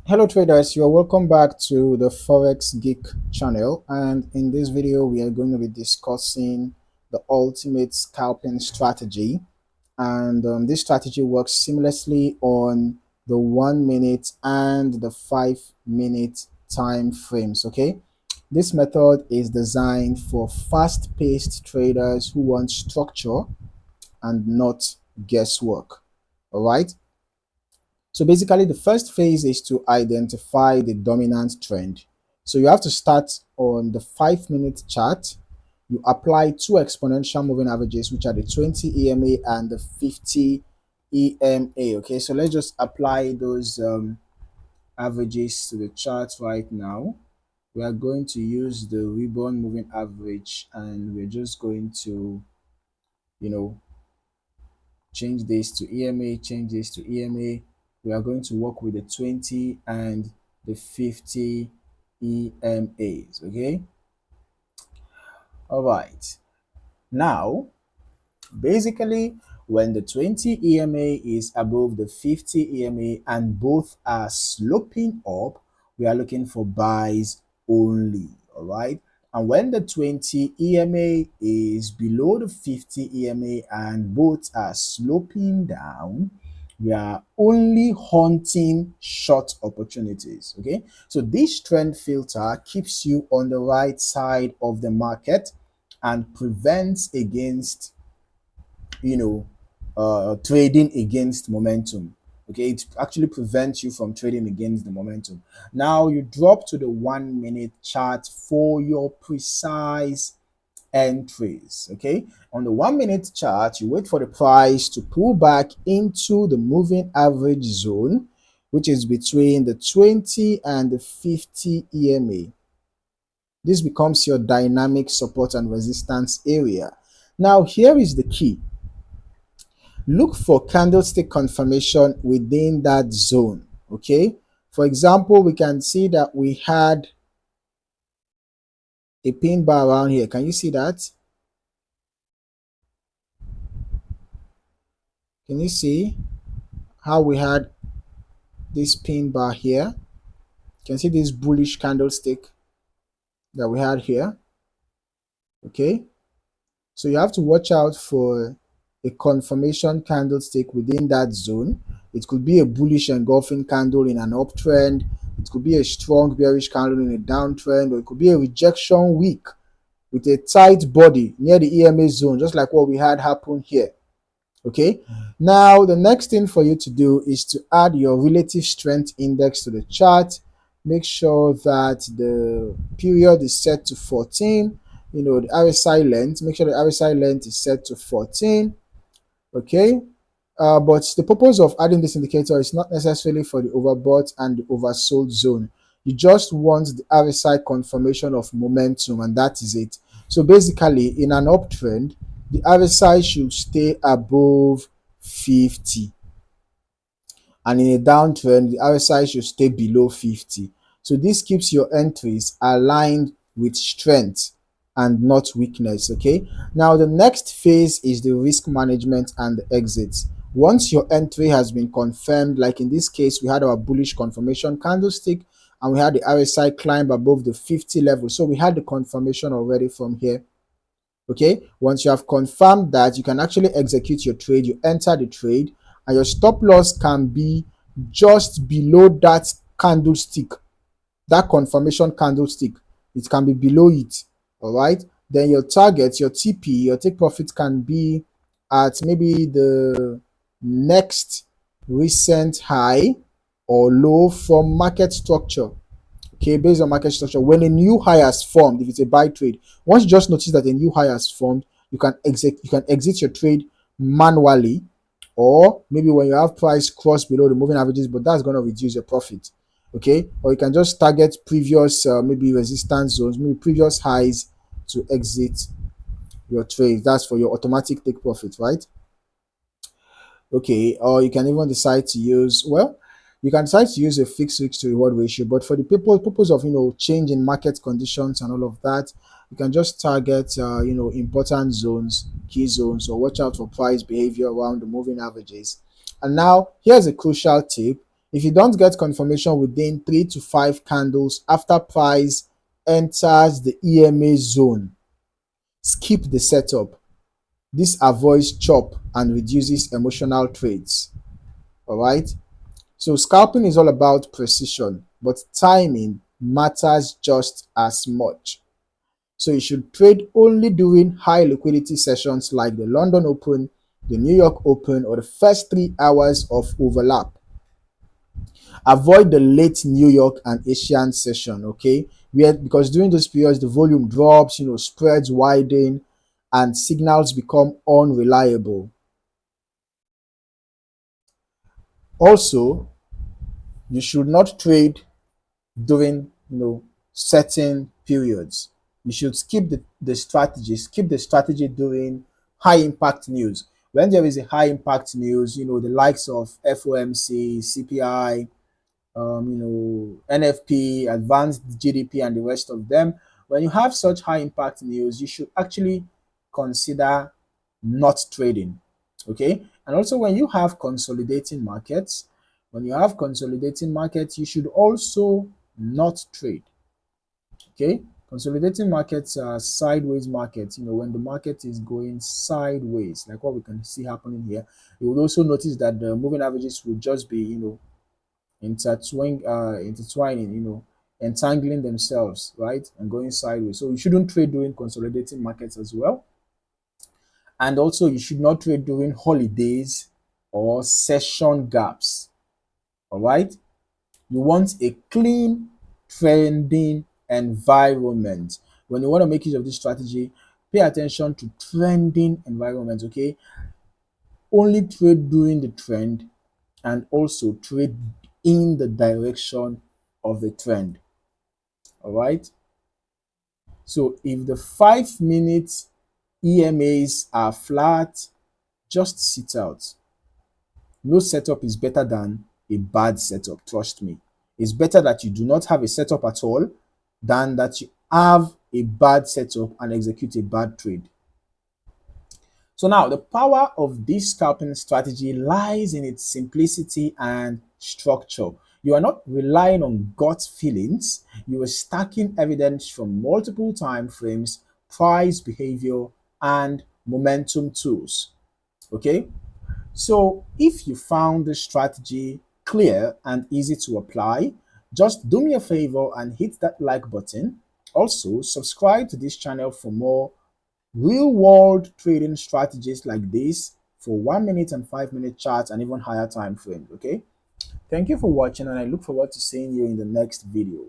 Hello traders, you are welcome back to the Forex Geek channel, and in this video we are going to be discussing the ultimate scalping strategy. And this strategy works seamlessly on the 1 minute and the 5 minute time frames. Okay, this method is designed for fast-paced traders who want structure and not guesswork. All right. So basically, the first phase is to identify the dominant trend. So you have to start on the 5 minute chart. You apply two exponential moving averages, which are the 20 EMA and the 50 EMA. Okay, so let's just apply those averages to the chart right now. We are going to use the ribbon moving average, and we're just going to, you know, change this to EMA, change this to EMA. We are going to work with the 20 and the 50 EMAs. Okay. All right. Now, basically, when the 20 EMA is above the 50 EMA and both are sloping up, we are looking for buys only. All right. And when the 20 EMA is below the 50 EMA and both are sloping down, we are only hunting short opportunities. Okay, so this trend filter keeps you on the right side of the market and prevents against trading against momentum. Okay, it actually prevents you from trading against the momentum. Now you drop to the 1 minute chart for your precise entries. Okay, on the 1 minute chart, you wait for the price to pull back into the moving average zone, which is between the 20 and the 50 EMA. This becomes your dynamic support and resistance area. Now here is the key: look for candlestick confirmation within that zone. Okay, for example, we can see that we had a pin bar around here. Can you see that? Can you see how we had this pin bar here? You can see this bullish candlestick that we had here. Okay, so you have to watch out for a confirmation candlestick within that zone. It could be a bullish engulfing candle in an uptrend, it could be a strong bearish candle in a downtrend, or it could be a rejection wick with a tight body near the EMA zone, just like what we had happen here. Okay, now the next thing for you to do is to add your relative strength index to the chart. Make sure that the period is set to 14. The RSI length, make sure the RSI length is set to 14. Okay, but the purpose of adding this indicator is not necessarily for the overbought and the oversold zone. You just want the RSI confirmation of momentum, and that is it. So basically, in an uptrend, the RSI should stay above 50, and in a downtrend, the RSI should stay below 50. So this keeps your entries aligned with strength and not weakness. Okay, now the next phase is the risk management and the exits. Once your entry has been confirmed, like in this case, we had our bullish confirmation candlestick and we had the RSI climb above the 50 level, so we had the confirmation already from here. Okay, once you have confirmed that, you can actually execute your trade. You enter the trade and your stop loss can be just below that candlestick, that confirmation candlestick. It can be below it. All right, then your target, your TP, your take profit, can be at maybe the next recent high or low from market structure. Okay, based on market structure, when a new high has formed, if it's a buy trade, once you just notice that a new high has formed, you can exit your trade manually, or maybe when you have price cross below the moving averages, but that's going to reduce your profit. Okay, or you can just target previous maybe resistance zones, maybe previous highs, to exit your trade. That's for your automatic take profit, right? Okay, or you can even decide to use, well, you can decide to use a fixed risk to reward ratio, but for the purpose of change in market conditions and all of that, you can just target important zones, key zones, or watch out for price behavior around the moving averages. And now here's a crucial tip: If you don't get confirmation within 3 to 5 candles after price enters the EMA zone, skip the setup. This avoids chop and reduces emotional trades. All right. So scalping is all about precision, but timing matters just as much. So you should trade only during high liquidity sessions like the London Open, the New York Open, or the first 3 hours of overlap. Avoid the late New York and Asian session, okay? Because during those periods the volume drops, spreads widen, and signals become unreliable. Also, you should not trade during certain periods. You should skip the strategy during high impact news. When there is a high impact news, the likes of FOMC, CPI, NFP, advanced GDP, and the rest of them. When you have such high impact news, you should actually consider not trading. Okay. And also, when you have consolidating markets, you should also not trade. Okay. Consolidating markets are sideways markets. When the market is going sideways, like what we can see happening here, you will also notice that the moving averages will just be, intertwining, entangling themselves, right, and going sideways. So you shouldn't trade during consolidating markets as well. And also, you should not trade during holidays or session gaps. All right. You want a clean, trending environment. When you want to make use of this strategy, pay attention to trending environment. Okay. Only trade during the trend and also trade in the direction of the trend. All right. So if the 5 minute EMAs are flat, just sit out. No setup is better than a bad setup. Trust me. It's better that you do not have a setup at all than that you have a bad setup and execute a bad trade. So now the power of this scalping strategy lies in its simplicity and structure. You are not relying on gut feelings. You are stacking evidence from multiple time frames, price behavior, and momentum tools. Okay. So if you found this strategy clear and easy to apply, just do me a favor and hit that like button. Also, subscribe to this channel for more real world trading strategies like this for 1 minute and 5 minute charts and even higher time frames. Okay. Thank you for watching, and I look forward to seeing you in the next video.